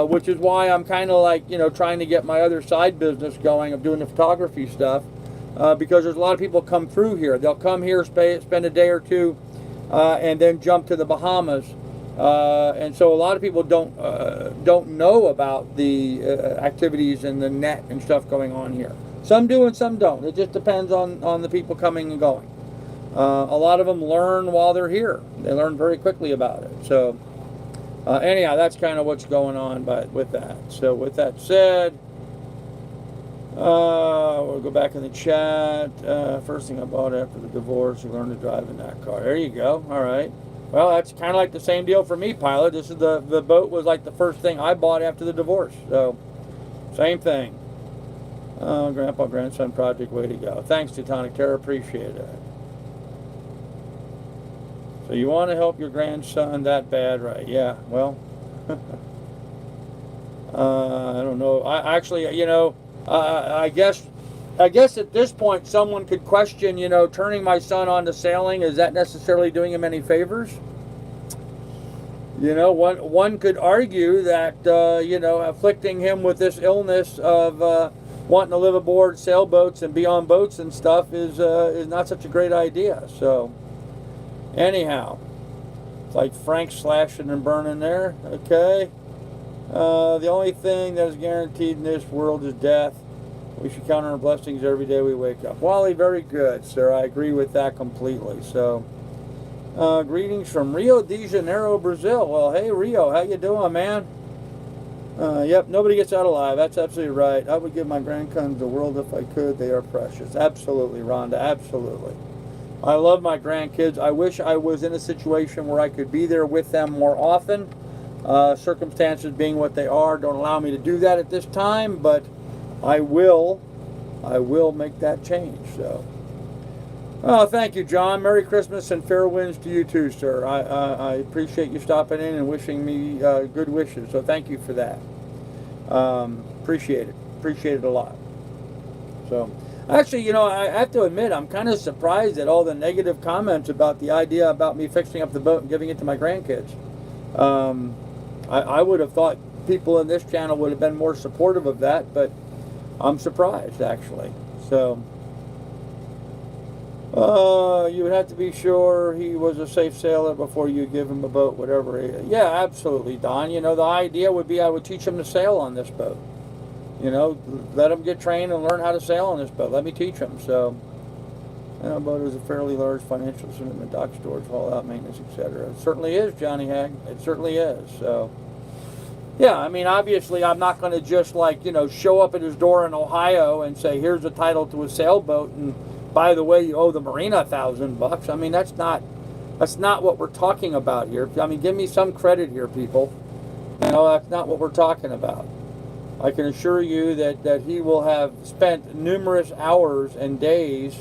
Speaker 1: which is why I'm kind of like, you know, trying to get my other side business going of doing the photography stuff, because there's a lot of people come through here. They'll come here, spend a day or two, and then jump to the Bahamas. And so a lot of people don't know about the activities and the net and stuff going on here. Some do and some don't. It just depends on the people coming and going. A lot of them learn while they're here. They learn very quickly about it. So anyhow, that's kind of what's going on with that. So with that said, we'll go back in the chat. First thing I bought after the divorce, I learned to drive in that car. There you go. All right. Well, that's kind of like the same deal for me, Pilot. This is the boat was like the first thing I bought after the divorce. So, same thing. Grandpa, grandson project, way to go. Thanks, Teutonic Terror. Appreciate it. So you want to help your grandson that bad, right? Yeah, well, I don't know. I actually, you know, I guess at this point someone could question, you know, turning my son on to sailing, is that necessarily doing him any favors? You know, one could argue that, you know, afflicting him with this illness of wanting to live aboard sailboats and be on boats and stuff is not such a great idea. So, anyhow, it's like Frank slashing and burning there. Okay. The only thing that is guaranteed in this world is death. We should count on our blessings every day we wake up. Wally, very good, sir. I agree with that completely. So, greetings from Rio de Janeiro, Brazil. Well, hey, Rio, how you doing, man? Yep, nobody gets out alive. That's absolutely right. I would give my grandkids the world if I could. They are precious. Absolutely, Rhonda, absolutely. I love my grandkids. I wish I was in a situation where I could be there with them more often. Circumstances being what they are don't allow me to do that at this time, but I will make that change. So, oh, thank you, John. Merry Christmas and fair winds to you too, sir. I appreciate you stopping in and wishing me good wishes. So thank you for that. Appreciate it a lot. So, actually, you know, I have to admit, I'm kind of surprised at all the negative comments about the idea about me fixing up the boat and giving it to my grandkids. I would have thought people in this channel would have been more supportive of that, but I'm surprised, actually. So, you would have to be sure he was a safe sailor before you give him a boat, whatever. Yeah, absolutely, Don. You know, the idea would be I would teach him to sail on this boat. You know, let him get trained and learn how to sail on this boat. Let me teach him. So, you know, boat is a fairly large financial commitment, dock storage, haul out, maintenance, etc. It certainly is, Johnny Hag. It certainly is. So, Yeah, I mean, obviously, I'm not going to just like, show up at his door in Ohio and say, "Here's a title to a sailboat, and by the way, you owe the marina $1,000." I mean, that's not what we're talking about here. I mean, give me some credit here, people. That's not what we're talking about. I can assure you that he will have spent numerous hours and days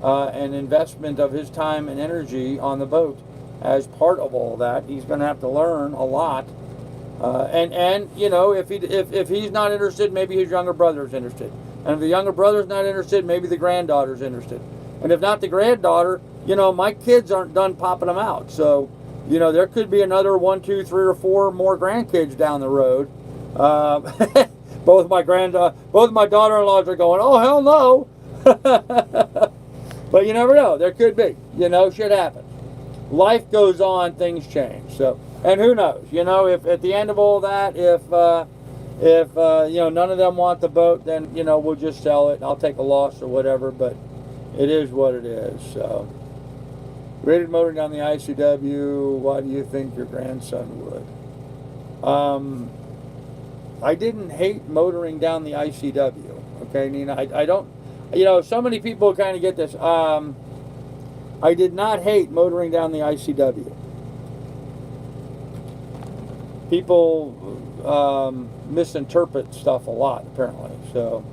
Speaker 1: and investment of his time and energy on the boat. As part of all that, he's going to have to learn a lot. And if he's not interested, maybe his younger brother is interested. And if the younger brother's not interested, maybe the granddaughter's interested. And if not the granddaughter, my kids aren't done popping them out. So, there could be another 1, 2, 3, or 4 more grandkids down the road. Both my daughter-in-laws are going, "Oh, hell no." But you never know. There could be. Shit happens. Life goes on, things change. So, and who knows? If at the end of all that, if none of them want the boat, then we'll just sell it. I'll take a loss or whatever. But it is what it is. So, rated motoring down the ICW. Why do you think your grandson would? I didn't hate motoring down the ICW. Okay, Nina. I don't. So many people kind of get this. I did not hate motoring down the ICW. People misinterpret stuff a lot, apparently. So,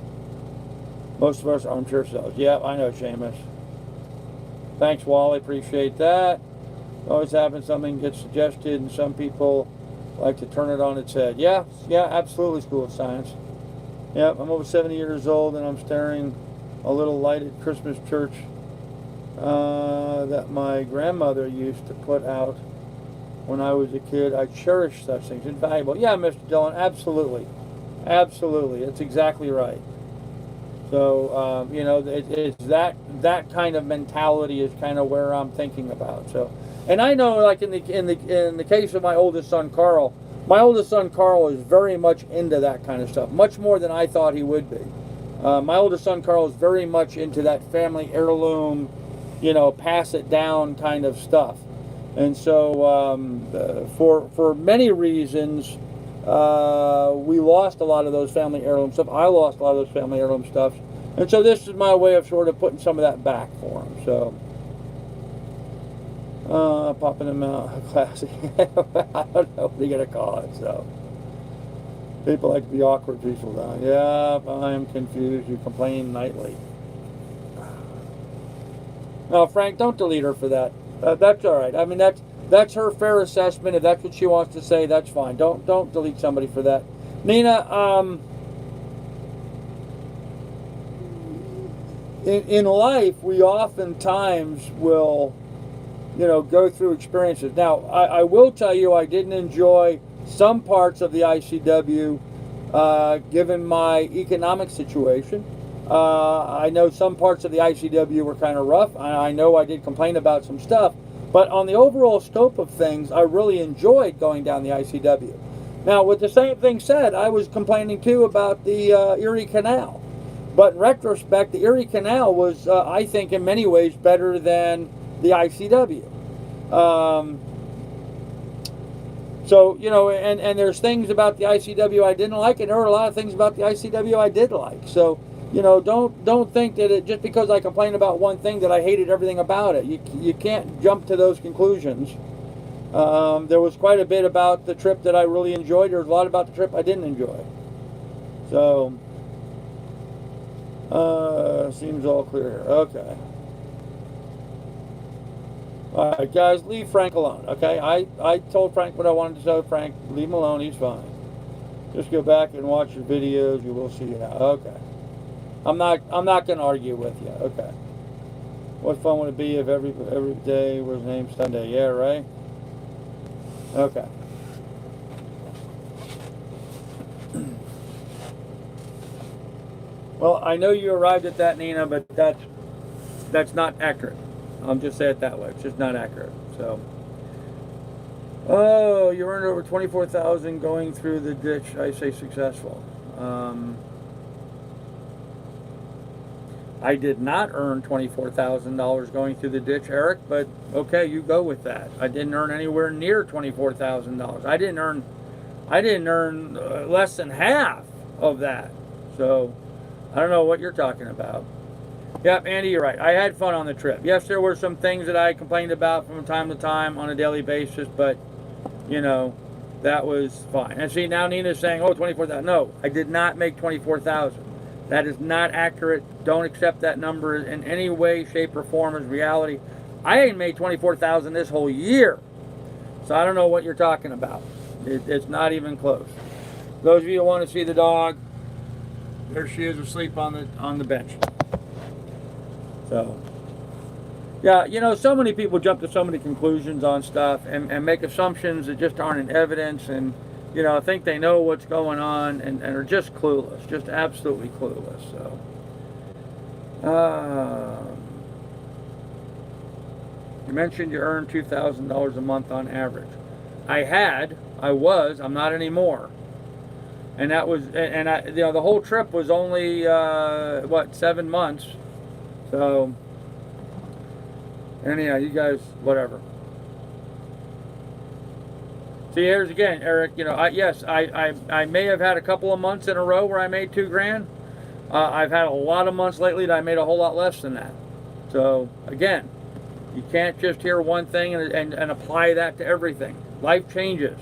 Speaker 1: most of us aren't yourselves. Yeah, I know, Seamus. Thanks, Wally. Appreciate that. Always happens, something gets suggested, and some people like to turn it on its head. Yeah, absolutely, School of Science. Yep, I'm over 70 years old, and I'm staring a little light at Christmas church that my grandmother used to put out when I was a kid. I cherish such things. Invaluable. Yeah, Mr. Dillon, absolutely. Absolutely. That's exactly right. So, it's that kind of mentality is kind of where I'm thinking about. So, and I know, like in the case of my oldest son, Carl is very much into that kind of stuff, much more than I thought he would be. My oldest son, Carl, is very much into that family heirloom, pass it down kind of stuff. And so for many reasons, we lost a lot of those family heirloom stuff. I lost a lot of those family heirloom stuff. And so this is my way of sort of putting some of that back for him. So, popping them out, classy. I don't know what you're going to call it. So, people like to be awkward people now. Yeah, I am confused. You complain nightly. No, Frank, don't delete her for that. That's all right. I mean, that's her fair assessment. If that's what she wants to say, that's fine. Don't delete somebody for that. Nina, in life, we oftentimes will, go through experiences. Now, I will tell you, I didn't enjoy some parts of the ICW, given my economic situation. I know some parts of the ICW were kind of rough. I know I did complain about some stuff, but on the overall scope of things, I really enjoyed going down the ICW. Now, with the same thing said, I was complaining too about the Erie Canal. But in retrospect, the Erie Canal was, I think, in many ways better than the ICW. So, and there's things about the ICW I didn't like, and there were a lot of things about the ICW I did like. So, don't think that just because I complain about one thing that I hated everything about it. You can't jump to those conclusions. There was quite a bit about the trip that I really enjoyed. There was a lot about the trip I didn't enjoy. So, seems all clear here. Okay. All right, guys, leave Frank alone, okay? I told Frank what I wanted to tell Frank. Leave him alone. He's fine. Just go back and watch your videos. You will see it out. Okay. I'm not going to argue with you. Okay. What fun would it be if every day was named Sunday? Yeah, right? Okay. Well, I know you arrived at that, Nina, but that's not accurate. I'll just say it that way. It's just not accurate. So, oh, you earned over $24,000 going through the ditch. I say successful. I did not earn $24,000 going through the ditch, Eric, but okay, you go with that. I didn't earn anywhere near $24,000. I I didn't earn less than half of that. So I don't know what you're talking about. Yep, Andy, you're right. I had fun on the trip. Yes, there were some things that I complained about from time to time on a daily basis, but, you know, that was fine. And see, now Nina's saying, oh, 24,000. No, I did not make 24,000. That is not accurate. Don't accept that number in any way, shape, or form as reality. I ain't made 24,000 this whole year. So I don't know what you're talking about. It's not even close. Those of you who want to see the dog, there she is asleep on the bench. So, yeah, you know, so many people jump to so many conclusions on stuff and make assumptions that just aren't in evidence, and, you know, think they know what's going on and are just clueless, just absolutely clueless. So, you mentioned you earned $2,000 a month on average. I'm not anymore. And that was, and I, you know, the whole trip was only, 7 months. So, anyhow, you guys, whatever. See, here's again, Eric, you know, I may have had a couple of months in a row where I made $2,000. I've had a lot of months lately that I made a whole lot less than that. So, again, you can't just hear one thing and apply that to everything. Life changes.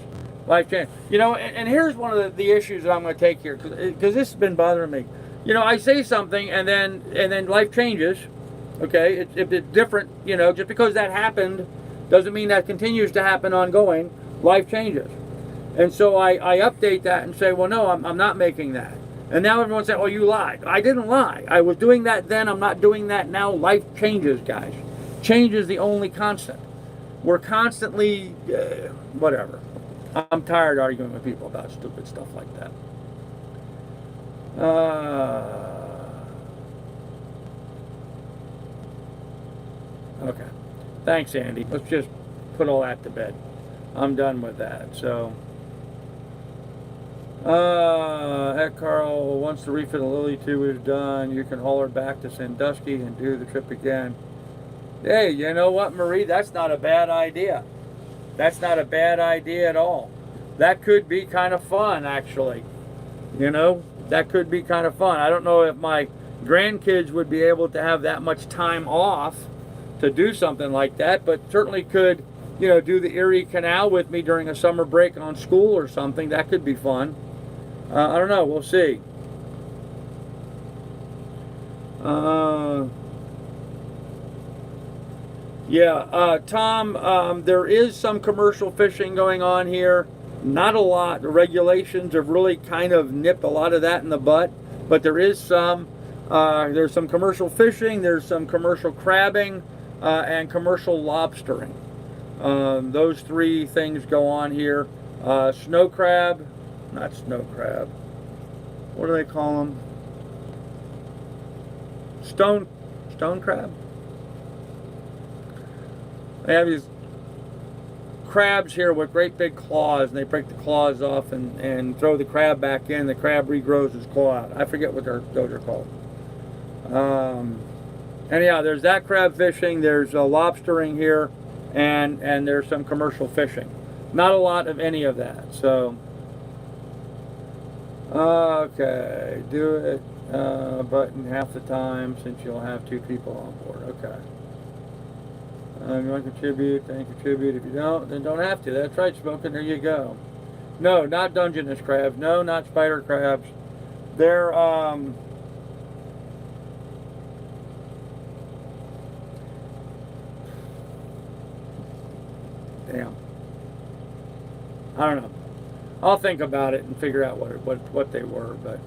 Speaker 1: Life changes. You know, and here's one of the issues that I'm going to take here, because this has been bothering me. You know, I say something and then life changes. Okay, it's different. You know, just because that happened doesn't mean that continues to happen ongoing. Life changes, and so I update that and say, well, no, I'm not making that. And now everyone's saying, oh, you lied. I didn't lie. I was doing that then. I'm not doing that now. Life changes, guys. Change is the only constant. We're constantly whatever. I'm tired arguing with people about stupid stuff like that. Okay. Thanks, Andy. Let's just put all that to bed. I'm done with that. So, Ed Carl, once the refit of Lily 2 is done, you can haul her back to Sandusky and do the trip again. Hey, you know what, Marie? That's not a bad idea. That's not a bad idea at all. That could be kind of fun, actually. You know, that could be kind of fun. I don't know if my grandkids would be able to have that much time off to do something like that, but certainly could, you know, do the Erie Canal with me during a summer break on school or something. That could be fun. I don't know. We'll see. Yeah, Tom, there is some commercial fishing going on here. Not a lot. The regulations have really kind of nipped a lot of that in the butt, but there is some. There's some commercial fishing, there's some commercial crabbing, and commercial lobstering. Those three things go on here. Snow crab, not snow crab. What do they call them? Stone crab? They have these crabs here with great big claws, and they break the claws off and throw the crab back in. The crab regrows his claw out. I forget what those are called. Anyhow, there's that crab fishing. There's lobstering here, and there's some commercial fishing. Not a lot of any of that. So, okay, do it button half the time since you'll have 2 people on board. Okay. You want to contribute, then contribute. If you don't, then don't have to. That's right, Smoking. There you go. No, not Dungeness crabs. No, not spider crabs. They're, damn. I don't know. I'll think about it and figure out what they were, but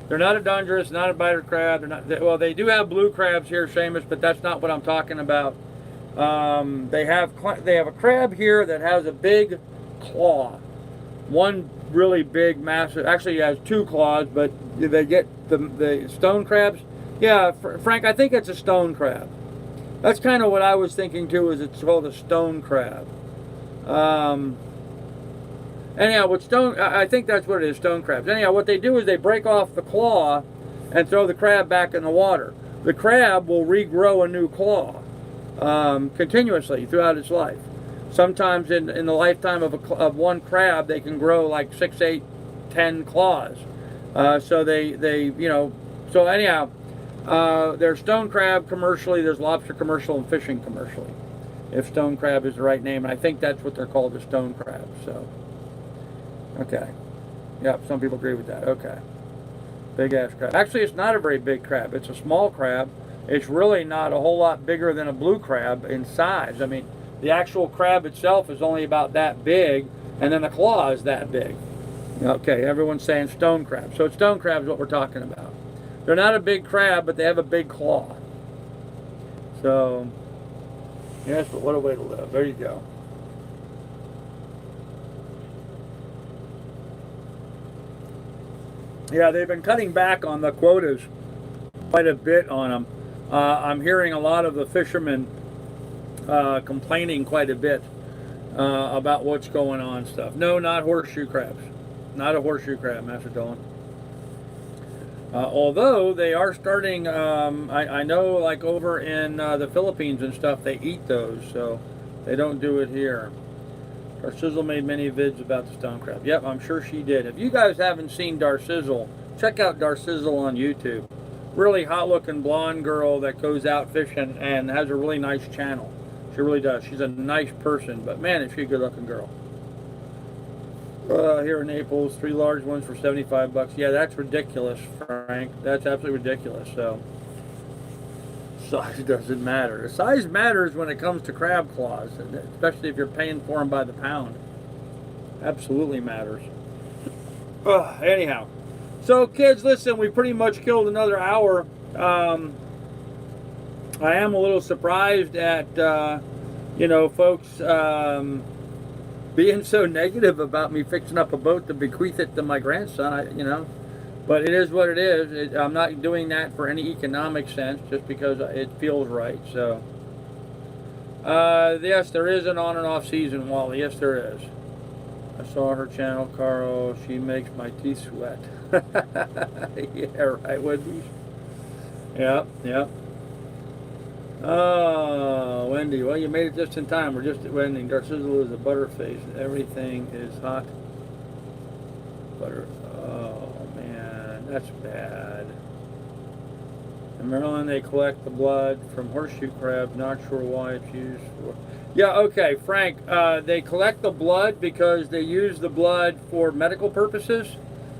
Speaker 1: they're not a Dungeness, not a spider crab. They're not. Well, they do have blue crabs here, Seamus, but that's not what I'm talking about. They have a crab here that has a big claw. One really big, massive. Actually, it has 2 claws, but they get the stone crabs. Yeah, Frank, I think it's a stone crab. That's kind of what I was thinking too. Is it's called a stone crab. Anyhow, I think that's what it is, stone crabs. Anyhow, what they do is they break off the claw and throw the crab back in the water. The crab will regrow a new claw continuously throughout its life. sometimes in the lifetime of one crab, they can grow like 6, 8, 10 claws. So they you know, so anyhow, there's stone crab commercially, there's lobster commercial, and fishing commercially. If stone crab is the right name, and I think that's what they're called, the stone crab. So, okay. Yep, some people agree with that. Okay. Big ass crab. Actually, it's not a very big crab. It's a small crab. It's really not a whole lot bigger than a blue crab in size. I mean, the actual crab itself is only about that big, and then the claw is that big. Okay, everyone's saying stone crab. So stone crab is what we're talking about. They're not a big crab, but they have a big claw. So, yes, but what a way to live. There you go. Yeah, they've been cutting back on the quotas quite a bit on them. I'm hearing a lot of the fishermen complaining quite a bit about what's going on and stuff. No, not horseshoe crabs. Not a horseshoe crab, Master Dolan. Although they are starting, I know like over in the Philippines and stuff, they eat those, so they don't do it here. Darcizzle made many vids about the stone crab. Yep, I'm sure she did. If you guys haven't seen Darcizzle, check out Darcizzle on YouTube. Really hot-looking blonde girl that goes out fishing and has a really nice channel. She really does. She's a nice person, but man, is she a good-looking girl. Here in Naples, 3 large ones for 75 bucks. Yeah, that's ridiculous, Frank. That's absolutely ridiculous. So, size doesn't matter. Size matters when it comes to crab claws, especially if you're paying for them by the pound. Absolutely matters. Anyhow, so kids, listen, we pretty much killed another hour. I am a little surprised at, you know, folks being so negative about me fixing up a boat to bequeath it to my grandson. You know, but it is what it is. I'm not doing that for any economic sense, just because it feels right. So, yes, there is an on and off season, Wally. Yes, there is. I saw her channel, Carl. She makes my teeth sweat. Yeah, right, Woodby. Yep, yep. Oh, Wendy. Well, you made it just in time. We're just ending. Darcizzle is a butterface. Everything is hot. Butter. Oh, man. That's bad. In Maryland, they collect the blood from horseshoe crabs. Not sure why it's used for... Yeah, okay, Frank. They collect the blood because they use the blood for medical purposes.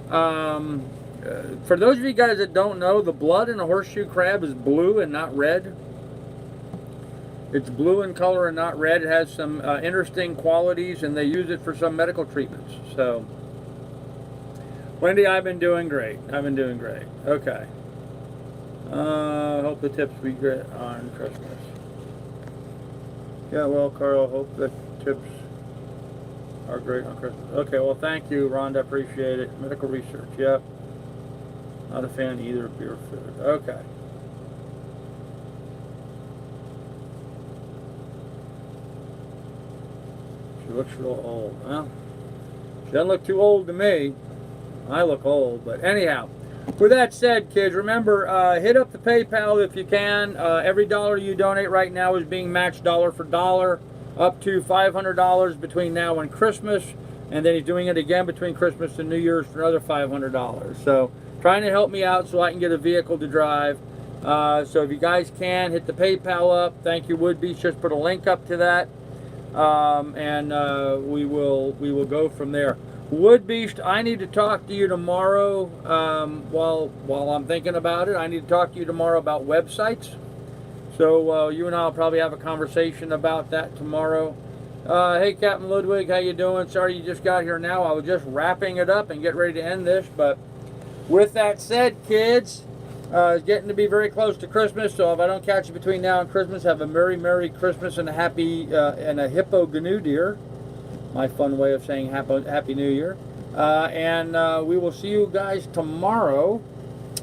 Speaker 1: For those of you guys that don't know, the blood in a horseshoe crab is blue and not red. It's blue in color and not red. It has some interesting qualities, and they use it for some medical treatments. So, Wendy, I've been doing great. I've been doing great. Okay. Hope the tips be great on Christmas. Yeah, well, Carl, hope the tips are great on Christmas. Okay, well, thank you, Rhonda. Appreciate it. Medical research, yep. Not a fan either of beer food. Okay. She looks real old. Well, she doesn't look too old to me. I look old, but anyhow. With that said, kids, remember, hit up the PayPal if you can. Every dollar you donate right now is being matched dollar for dollar, up to $500 between now and Christmas, and then he's doing it again between Christmas and New Year's for another $500. So, trying to help me out so I can get a vehicle to drive. So if you guys can, hit the PayPal up. Thank you, Woodbeach. Just put a link up to that, and we will go from there. Woodbeast, I need to talk to you tomorrow. While I'm thinking about it, I need to talk to you tomorrow about websites. So you and I will probably have a conversation about that tomorrow. Hey, Captain Ludwig, how you doing? Sorry you just got here now. I was just wrapping it up and get ready to end this. But with that said, kids, it's getting to be very close to Christmas. So if I don't catch you between now and Christmas, have a Merry Christmas and a happy and a Hippo Gnu deer. My fun way of saying Happy New Year. And we will see you guys tomorrow.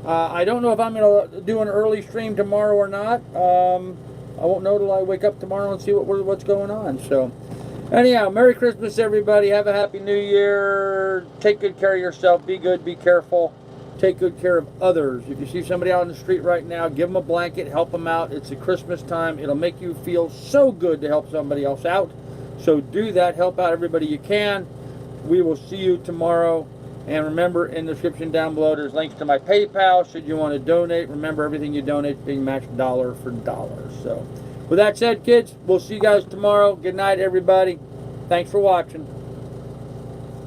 Speaker 1: I don't know if I'm going to do an early stream tomorrow or not. I won't know till I wake up tomorrow and see what's going on. So, anyhow, Merry Christmas, everybody. Have a Happy New Year. Take good care of yourself. Be good. Be careful. Take good care of others. If you see somebody out on the street right now, give them a blanket. Help them out. It's a Christmas time. It'll make you feel so good to help somebody else out. So do that. Help out everybody you can. We will see you tomorrow. And remember, in the description down below, there's links to my PayPal. Should you want to donate, remember, everything you donate is being matched dollar for dollar. So with that said, kids, we'll see you guys tomorrow. Good night, everybody. Thanks for watching.